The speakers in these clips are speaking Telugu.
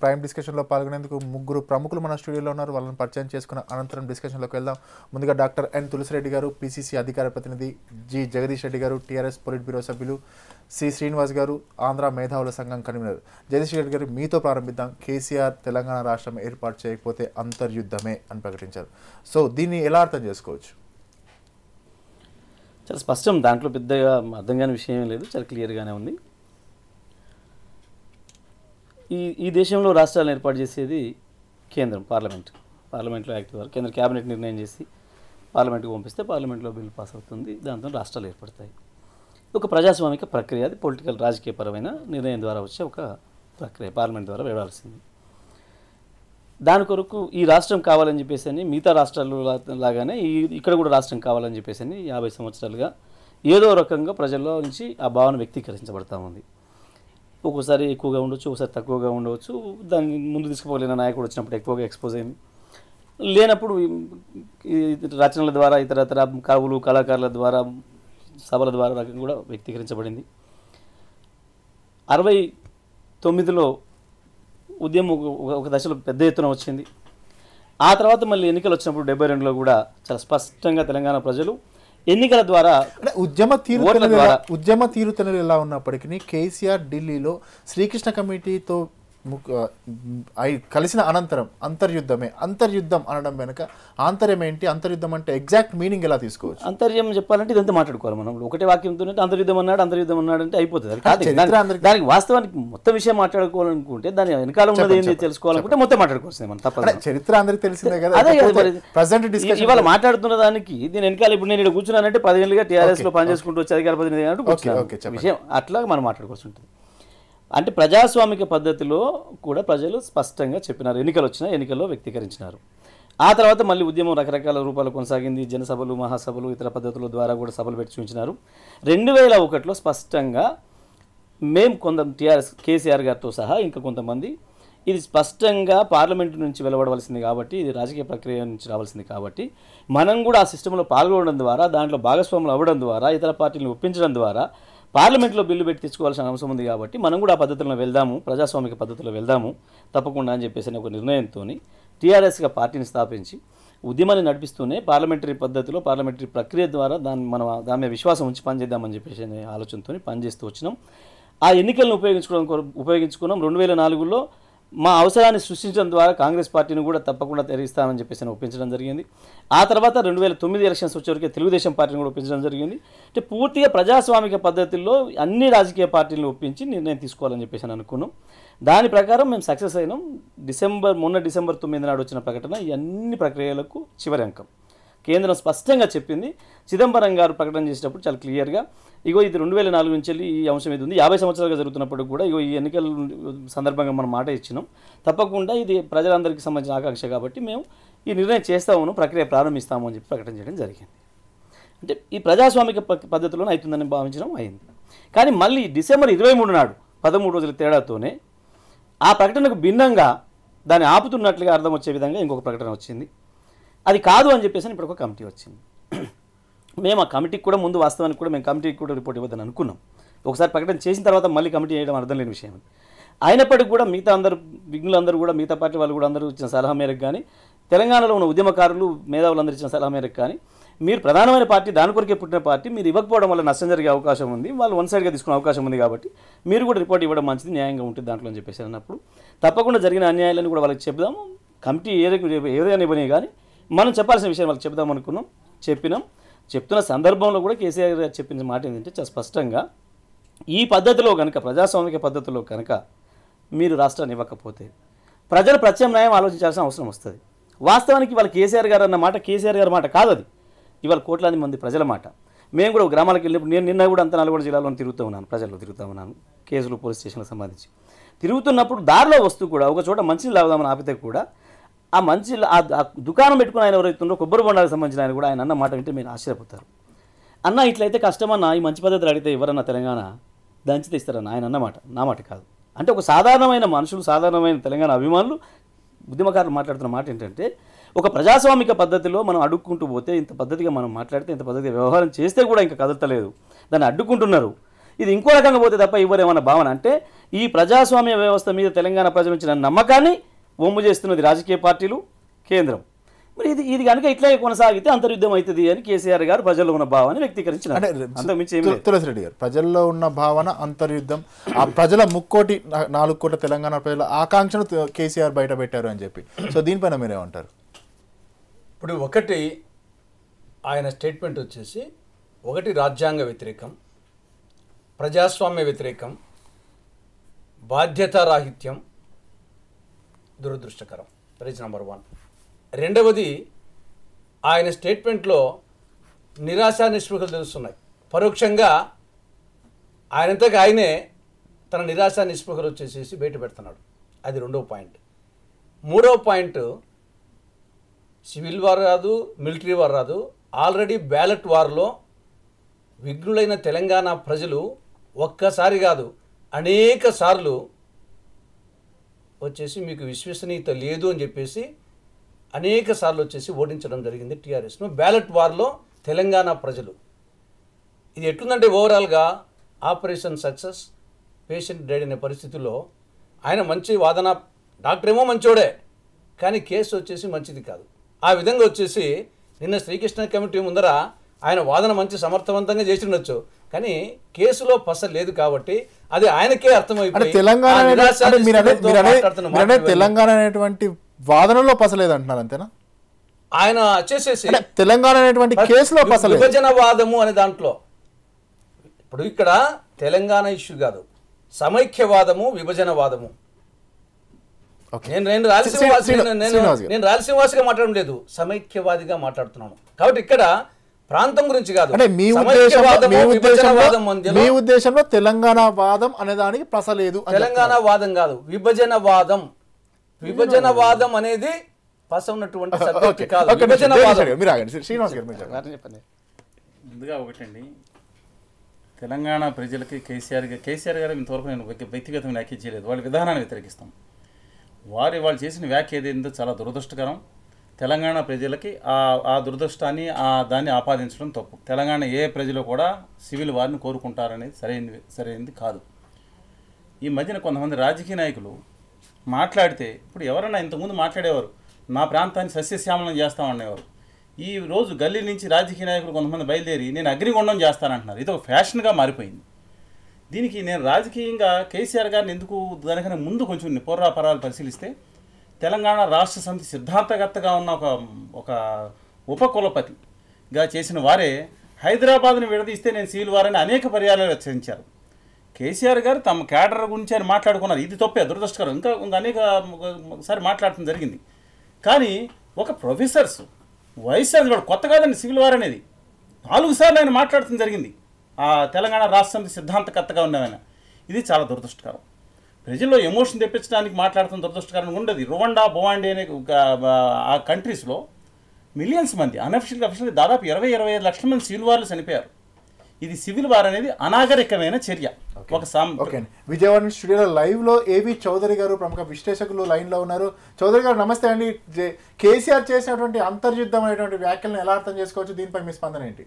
ప్రైమ్ డిస్కషన్లో పాల్గొనేందుకు ముగ్గురు ప్రముఖులు మన స్టూడియోలో ఉన్నారు. వాళ్ళని పరిచయం చేసుకున్న అనంతరం డిస్కషన్లోకి వెళ్దాం. ముందుగా డాక్టర్ ఎన్ తులసిరెడ్డి గారు, పిసిసి అధికార ప్రతినిధి, జి జగదీష్ రెడ్డి గారు, టీఆర్ఎస్ పొలిట్ బ్యూరో సభ్యులు, సి శ్రీనివాస్ గారు, ఆంధ్ర మేధావుల సంఘం కన్వీనర్. జగదీష్ రెడ్డి గారు, మీతో ప్రారంభిద్దాం. కేసీఆర్ తెలంగాణ రాష్ట్రం ఏర్పాటు చేయకపోతే అంతర్యుద్ధమే అని ప్రకటించారు. సో దీన్ని ఎలా అర్థం చేసుకోవచ్చు? చాలా స్పష్టం, దాంట్లో పెద్దగా అర్థం కాని విషయం ఏం లేదు, చాలా క్లియర్గానే ఉంది. ఈ దేశంలో రాష్ట్రాలను ఏర్పాటు చేసేది కేంద్రం, పార్లమెంట్లో యాక్ట్ ద్వారా కేంద్ర క్యాబినెట్ నిర్ణయం చేసి పార్లమెంట్కి పంపిస్తే పార్లమెంట్లో బిల్లు పాస్ అవుతుంది, దాంతో రాష్ట్రాలు ఏర్పడతాయి. ఒక ప్రజాస్వామిక ప్రక్రియ, అది పొలిటికల్ రాజకీయపరమైన నిర్ణయం ద్వారా వచ్చే ఒక ప్రక్రియ, పార్లమెంట్ ద్వారా వేయాల్సింది. దాని కొరకు ఈ రాష్ట్రం కావాలని చెప్పేసి అని మిగతా రాష్ట్రాలు లాగానే ఇక్కడ కూడా రాష్ట్రం కావాలని చెప్పేసి అని 50 సంవత్సరాలుగా ఏదో రకంగా ప్రజల్లో నుంచి ఆ భావన వ్యక్తీకరించబడతా ఉంది. ఒక్కోసారి ఎక్కువగా ఉండొచ్చు, ఒకసారి తక్కువగా ఉండవచ్చు. దాన్ని ముందు తీసుకుపోలేని నాయకుడు వచ్చినప్పుడు ఎక్కువగా ఎక్స్పోజ్ అయింది, లేనప్పుడు రచనల ద్వారా ఇతరతర కవులు కళాకారుల ద్వారా సభల ద్వారా రకంగా కూడా వ్యక్తీకరించబడింది. 69లో ఉద్యమం ఒక దశలో పెద్ద ఎత్తున వచ్చింది. ఆ తర్వాత మళ్ళీ ఎన్నికలు వచ్చినప్పుడు 72లో కూడా చాలా స్పష్టంగా తెలంగాణ ప్రజలు ఎన్నికల ద్వారా ఉద్యమ తీరుతెన్నులు ఎలా ఉన్నప్పటికీ కేసీఆర్ ఢిల్లీలో శ్రీకృష్ణ కమిటీతో కలిసిన అనంతరం అంతర్యుద్ధం అనడం వెనుక ఆంతర్యం ఏంటి? అంతర్యుద్ధం అంటే ఎగ్జాక్ట్ మీనింగ్ ఎలా తీసుకోవచ్చు? అంతర్యం చెప్పాలంటే ఇదంతా మాట్లాడుకోవాలి మనం. ఒకటే వాక్యంతో అంతర్యుద్ధం అన్నాడు అంటే అయిపోతుంది. దానికి వాస్తవానికి మొత్తం విషయం మాట్లాడుకోవాలనుకుంటే దాని వెనకాల ఉన్నది ఏంటి తెలుసుకోవాలనుకుంటే మొత్తం మాట్లాడుకోవచ్చు మనం. తప్ప చరిత్ర అందరికి తెలిసిందే కదా. అదే ఇవాళ మాట్లాడుతున్న దానికి దీని వెనకాల ఇప్పుడు నేను ఇక్కడ కూర్చున్నానంటే 10 ఏళ్ళుగా టీఆర్ఎస్ లో పనిచేసుకుంటూ వచ్చే అధికార ప్రతినిధి అన్నట్టు విషయం అట్లా మనం మాట్లాడుకోవాల్సి ఉంటుంది. అంటే ప్రజాస్వామిక పద్ధతిలో కూడా ప్రజలు స్పష్టంగా చెప్పినారు, ఎన్నికలు వచ్చినా ఎన్నికల్లో వ్యక్తీకరించినారు. ఆ తర్వాత మళ్ళీ ఉద్యమం రకరకాల రూపాలు కొనసాగింది, జనసభలు, మహాసభలు, ఇతర పద్ధతుల ద్వారా కూడా సభలు పెట్టి చూపించినారు. 2001లో స్పష్టంగా మేము టీఆర్ఎస్ కేసీఆర్ గారితో సహా ఇంకా కొంతమంది ఇది స్పష్టంగా పార్లమెంటు నుంచి వెలువడవలసింది కాబట్టి, ఇది రాజకీయ ప్రక్రియ నుంచి రావాల్సింది కాబట్టి మనం కూడా ఆ సిస్టంలో పాల్గొనడం ద్వారా, దాంట్లో భాగస్వాములు అవ్వడం ద్వారా, ఇతర పార్టీలను ఒప్పించడం ద్వారా పార్లమెంట్లో బిల్లు పెట్టి తెచ్చుకోవాల్సిన అవసరం ఉంది కాబట్టి మనం కూడా ఆ పద్ధతిలో వెళ్దాము, ప్రజాస్వామిక పద్ధతిలో వెళ్దాము తప్పకుండా అని చెప్పేసి ఒక నిర్ణయంతో టీఆర్ఎస్గా పార్టీని స్థాపించి ఉద్యమాన్ని నడిపిస్తూనే పార్లమెంటరీ పద్ధతిలో పార్లమెంటరీ ప్రక్రియ ద్వారా దాని మీద విశ్వాసం ఉంచి పనిచేద్దామని చెప్పేసి ఆలోచనతో పనిచేస్తూ వచ్చినాం. ఆ ఎన్నికలను ఉపయోగించుకున్నాం. 2004లో మా అవసరాన్ని సృష్టించడం ద్వారా కాంగ్రెస్ పార్టీని కూడా తప్పకుండా తెరిస్తామని చెప్పేసి ఒప్పించడం జరిగింది. ఆ తర్వాత 2009 ఎలక్షన్స్ వచ్చేవరకు తెలుగుదేశం పార్టీని కూడా ఒప్పించడం జరిగింది. అంటే పూర్తిగా ప్రజాస్వామిక పద్ధతుల్లో అన్ని రాజకీయ పార్టీలను ఒప్పించి నిర్ణయం తీసుకోవాలని చెప్పేసి అనుకున్నాం. దాని ప్రకారం మేము సక్సెస్ అయినాం. మొన్న డిసెంబర్ 9 నాడు వచ్చిన ప్రకటన ఈ అన్ని ప్రక్రియలకు చివరి అంకం. కేంద్రం స్పష్టంగా చెప్పింది. చిదంబరం గారు ప్రకటన చేసేటప్పుడు చాలా క్లియర్గా ఇగో ఇది 2004 నుంచి వెళ్ళి ఈ అంశం ఇది ఉంది, 50 సంవత్సరాలుగా జరుగుతున్నప్పుడు కూడా ఇగో ఈ ఎన్నికల సందర్భంగా మనం మాట ఇచ్చినాం, తప్పకుండా ఇది ప్రజలందరికీ సంబంధించిన ఆకాంక్ష కాబట్టి మేము ఈ నిర్ణయం చేస్తాము, ప్రక్రియ ప్రారంభిస్తాము అని చెప్పి ప్రకటన చేయడం జరిగింది. అంటే ఈ ప్రజాస్వామిక పద్ధతిలోనే అవుతుందని భావించడం అయింది. కానీ మళ్ళీ డిసెంబర్ 23 నాడు 13 రోజుల తేడాతోనే ఆ ప్రకటనకు భిన్నంగా దాన్ని ఆపుతున్నట్లుగా అర్థం వచ్చే విధంగా ఇంకొక ప్రకటన వచ్చింది. అది కాదు అని చెప్పేసి ఇప్పుడు ఒక కమిటీ వచ్చింది. మేము ఆ కమిటీకి కూడా ముందు వాస్తవానికి కూడా మేము కమిటీకి కూడా రిపోర్ట్ ఇవ్వద్దని అనుకున్నాం. ఒకసారి ప్రకటన చేసిన తర్వాత మళ్ళీ కమిటీ చేయడం అర్థం లేని విషయం. అయినప్పటికీ కూడా మిగతా విఘ్నులందరూ కూడా మిగతా పార్టీ వాళ్ళు కూడా అందరూ ఇచ్చిన సలహా మేరకు కానీ, తెలంగాణలో ఉన్న ఉద్యమకారులు మేధావులందరూ ఇచ్చిన సలహా మేరకు కానీ, మీరు ప్రధానమైన పార్టీ, దాని కొరకే పుట్టిన పార్టీ, మీరు ఇవ్వకపోవడం వల్ల నష్టం జరిగే అవకాశం ఉంది, వాళ్ళు వన్ సైడ్గా తీసుకునే అవకాశం ఉంది కాబట్టి మీరు కూడా రిపోర్ట్ ఇవ్వడం మంచిది, న్యాయంగా ఉంటుంది దాంట్లో అని చెప్పేసి అన్నప్పుడు తప్పకుండా జరిగిన అన్యాయాలను కూడా వాళ్ళకి చెప్దాము. కమిటీ ఏదైనా ఇవ్వని కానీ మనం చెప్పాల్సిన విషయం వాళ్ళకి చెప్దాం అనుకున్నాం, చెప్తున్న సందర్భంలో కూడా కేసీఆర్ గారు చెప్పిన మాట ఏంటంటే చాలా స్పష్టంగా ఈ పద్ధతిలో కనుక, ప్రజాస్వామిక పద్ధతిలో కనుక మీరు రాష్ట్రాన్ని ఇవ్వకపోతే ప్రజల ప్రత్యామ్నాయం ఆలోచించాల్సిన అవసరం వస్తుంది. వాస్తవానికి ఇవాళ కేసీఆర్ గారు అన్న మాట కేసీఆర్ గారి మాట కాదు, అది ఇవాళ కోట్లాది మంది ప్రజల మాట. మేము కూడా గ్రామాలకు వెళ్ళినప్పుడు నేను నిన్న కూడా అంత నల్గొండ జిల్లాలో తిరుగుతూ ఉన్నాను, ప్రజల్లో తిరుగుతూ ఉన్నాను, కేసులు పోలీస్ స్టేషన్లకు సంబంధించి తిరుగుతున్నప్పుడు దారిలో వస్తూ కూడా ఒక చోట మంచినీళ్ళు తాగుదామని ఆపితే కూడా ఆ ఆ దుకాణం పెట్టుకుని ఆయన ఎవరైతుందో కొబ్బరి బొండాలకు సంబంధించిన ఆయన కూడా ఆయన అన్న మాట వింటే మీరు ఆశ్చర్యపోతారు. అన్న ఇట్లయితే కష్టమన్నా, ఈ మంచి పద్ధతులు అడిగితే ఎవరన్నా తెలంగాణ దంచితే ఇస్తారన్న ఆయన అన్నమాట, నా మాట కాదు. అంటే ఒక సాధారణమైన మనుషులు, సాధారణమైన తెలంగాణ అభిమానులు, ఉద్యమకారులు మాట్లాడుతున్న మాట ఏంటంటే ఒక ప్రజాస్వామిక పద్ధతిలో మనం అడ్డుకుంటూ పోతే, ఇంత పద్ధతిగా మనం మాట్లాడితే, ఇంత పద్ధతిగా వ్యవహారం చేస్తే కూడా ఇంకా కదలతలేదు, దాన్ని అడ్డుకుంటున్నారు. ఇది ఇంకో రకంగా పోతే తప్ప ఇవ్వరేమన్న భావన. అంటే ఈ ప్రజాస్వామ్య వ్యవస్థ మీద తెలంగాణ ప్రజల నుంచి నమ్మకాన్ని వమ్ము చేస్తున్నది రాజకీయ పార్టీలు, కేంద్రం. మరి ఇది కనుక ఇట్లా కొనసాగితే అంతర్యుద్ధం అవుతుంది అని కేసీఆర్ గారు ప్రజల్లో ఉన్న భావాన్ని వ్యక్తీకరించినారు. తులసిరెడ్డి గారు, ప్రజల్లో ఉన్న భావన అంతర్యుద్ధం, ఆ ప్రజల 4 కోట్ల తెలంగాణ ప్రజల ఆకాంక్షను కేసీఆర్ బయట పెట్టారు అని చెప్పి, సో దీనిపైన మీరేమంటారు? ఇప్పుడు ఒకటి ఆయన స్టేట్మెంట్ వచ్చేసి, ఒకటి రాజ్యాంగ వ్యతిరేకం, ప్రజాస్వామ్య వ్యతిరేకం, బాధ్యతారాహిత్యం, దురదృష్టకరం. That is number 1. రెండవది, ఆయన స్టేట్మెంట్లో నిరాశ నిస్పృహలు తెలుస్తున్నాయి. పరోక్షంగా ఆయనంతగా ఆయనే తన నిరాశ నిస్పృహలు వచ్చేసేసి బయట పెడుతున్నాడు. అది రెండవ పాయింట్. మూడవ పాయింట్, సివిల్ వార్ రాదు, మిలిటరీ వార్ రాదు, ఆల్రెడీ బ్యాలెట్ వార్లో విఘ్నులైన తెలంగాణ ప్రజలు ఒక్కసారి కాదు అనేక సార్లు వచ్చేసి మీకు విశ్వసనీయత లేదు అని చెప్పేసి అనేక సార్లు వచ్చేసి ఓడించడం జరిగింది టీఆర్ఎస్ను బ్యాలెట్ వార్లో తెలంగాణ ప్రజలు. ఇది ఎట్లుందంటే ఓవరాల్గా ఆపరేషన్ సక్సెస్, పేషెంట్ డెడ్ అనే పరిస్థితుల్లో ఆయన మంచి వాదన, డాక్టర్ ఏమో మంచోడే కానీ కేసు వచ్చేసి మంచిది కాదు. ఆ విధంగా వచ్చేసి నిన్న శ్రీకృష్ణ కమిటీ ముందర ఆయన వాదన మంచి సమర్థవంతంగా చేసి ఉండొచ్చు, కానీ కేసులో పస లేదు కాబట్టి అది ఆయనకే అర్థమైపోయింది. తెలంగాణ అనేటువంటి వాదనలో పసలేదు అంటున్నారు, అంతేనా? ఆయన చేసేసి తెలంగాణ అనేటువంటి కేసులో పసలేదు, విభజనవాదము అనే దాంట్లో. ఇప్పుడు ఇక్కడ తెలంగాణ ఇష్యూ కాదు, సమైక్యవాదము, విభజనవాదము. నేను రాయలసీమవాసిగా మాట్లాడడం లేదు, సమైక్యవాదిగా మాట్లాడుతున్నాను. కాబట్టి ఇక్కడ ప్రాంతం గురించి కాదు, మీ ఉద్దేశంలో తెలంగాణ వాదం అనే దానికి పసలేదు. తెలంగాణ వాదం కాదు, విభజనవాదం. విభజనవాదం అనేది పస ఉన్నటువంటి సబ్జెక్ట్ కాదు. ముందుగా ఒకటండి, తెలంగాణ ప్రజలకి కేసీఆర్ గారు ఇంతవరకు నేను వ్యక్తిగతంగా వ్యాఖ్య చేయలేదు, వాళ్ళ విధానాన్ని వ్యతిరేకిస్తాం. వాళ్ళు చేసిన వ్యాఖ్య ఏదైందో చాలా దురదృష్టకరం. తెలంగాణ ప్రజలకి ఆ దురదృష్టాన్ని దాన్ని ఆపాదించడం తప్పు. తెలంగాణ ఏ ప్రజలు కూడా సివిల్ వారిని కోరుకుంటారనేది సరైనది కాదు. ఈ మధ్యన కొంతమంది రాజకీయ నాయకులు మాట్లాడితే, ఇప్పుడు ఎవరైనా ఇంతకుముందు మాట్లాడేవారు నా ప్రాంతాన్ని సస్యశ్యామలం చేస్తామనేవారు. ఈ రోజు గల్లీ నుంచి రాజకీయ నాయకులు కొంతమంది బయలుదేరి నేను అగ్నిగుండం చేస్తానంటున్నారు. ఇది ఒక ఫ్యాషన్గా మారిపోయింది. దీనికి నేను రాజకీయంగా కేసీఆర్ గారిని ఎందుకు దానికన్నా ముందు కొంచెం పూర్వాపరాలు పరిశీలిస్తే, తెలంగాణ రాష్ట్ర సమితి సిద్ధాంతకర్తగా ఉన్న ఒక ఉపకులపతిగా చేసిన వారే హైదరాబాద్ని విడదీస్తే నేను సివిల్ వారని అనేక పర్యాయాలు హెచ్చరించారు. కేసీఆర్ గారు తమ క్యాడర్ గురించి ఆయన మాట్లాడుకున్నారు, ఇది తప్పే, దురదృష్టకరం. ఇంకా అనేకసారి మాట్లాడటం జరిగింది. కానీ ఒక ప్రొఫెసర్స్ వైస్ ఛాన్సలర్, కొత్త కాదండి సివిల్ వార్ అనేది, 4 సార్లు ఆయన మాట్లాడటం జరిగింది ఆ తెలంగాణ రాష్ట్ర సమితి సిద్ధాంతకర్తగా ఉన్నవైనా. ఇది చాలా దురదృష్టకరం. ప్రజల్లో ఎమోషన్ తెప్పించడానికి మాట్లాడుతున్న దురదృష్టకరంగా ఉండదు. రువాండా, బొవాండి అనే ఆ కంట్రీస్లో మిలియన్స్ మంది అఫీషియల్గా దాదాపు 20-25 లక్షల మంది సివిల్ వార్లు చనిపోయారు. ఇది సివిల్ వార్ అనేది అనాగరికమైన చర్య. విజయవాడ స్టూడియోలో లైవ్ లో ఏవి చౌదరి గారు ప్రముఖ విశ్లేషకులు లైన్ లో ఉన్నారు. చౌదరి గారు నమస్తే అండి. కేసీఆర్ చేసినటువంటి అంతర్యుద్ధమైనటువంటి వ్యాఖ్యలను ఎలా అర్థం చేసుకోవచ్చు, దీనిపై మీ స్పందన ఏంటి?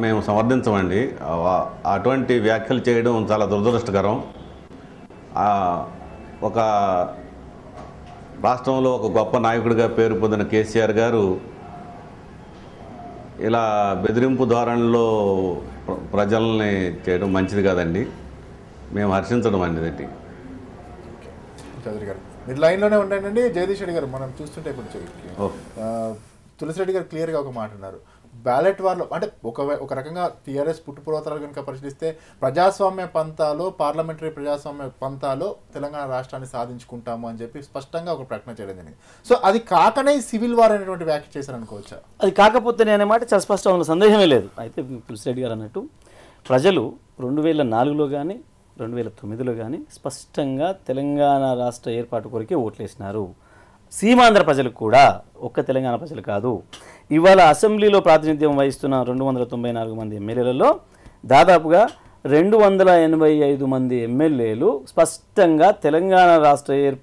మేము సమర్థించమండి. అటువంటి వ్యాఖ్యలు చేయడం చాలా దురదృష్టకరం. ఒక రాష్ట్రంలో ఒక గొప్ప నాయకుడిగా పేరు పొందిన కేసీఆర్ గారు ఇలా బెదిరింపు ధోరణిలో ప్రజల్ని చేయడం మంచిది కాదండి. మేము హర్షించడం అనేది. చౌదరి గారు మీరు లైన్లోనే ఉండండి. జగదీష్ రెడ్డి గారు, మనం చూస్తుంటే ఇప్పుడు తులసిరెడ్డి గారు క్లియర్గా ఒక మాట అన్నారు, బ్యాలెట్ వార్లో అంటే ఒక రకంగా టీఆర్ఎస్ పుట్టుపూర్వతరాలు కనుక పరిశీలిస్తే ప్రజాస్వామ్య పంతాలో, పార్లమెంటరీ ప్రజాస్వామ్య పంతాలో తెలంగాణ రాష్ట్రాన్ని సాధించుకుంటాము అని చెప్పి స్పష్టంగా ఒక ప్రకటన చేయడం జరిగింది. సో అది కాకనే సివిల్ వార్ అనేటువంటి వ్యాఖ్య చేశారనుకోవచ్చా? అది కాకపోతేనే అనే మాట చాలా స్పష్టంగా సందేహమే లేదు. అయితే తులసిరెడ్డి గారు అన్నట్టు ప్రజలు 2004లో కానీ 2009లో కానీ స్పష్టంగా తెలంగాణ రాష్ట్ర ఏర్పాటు కొరకే ఓట్లేసినారు. సీమాంధ్ర ప్రజలకు కూడా, ఒక్క తెలంగాణ ప్రజలు కాదు. ఇవాళ అసెంబ్లీలో ప్రాతినిధ్యం వహిస్తున్న 294 మంది ఎమ్మెల్యేలలో దాదాపుగా 285 మంది ఎమ్మెల్యేలు స్పష్టంగా తెలంగాణ రాష్ట్ర ఏర్పాటు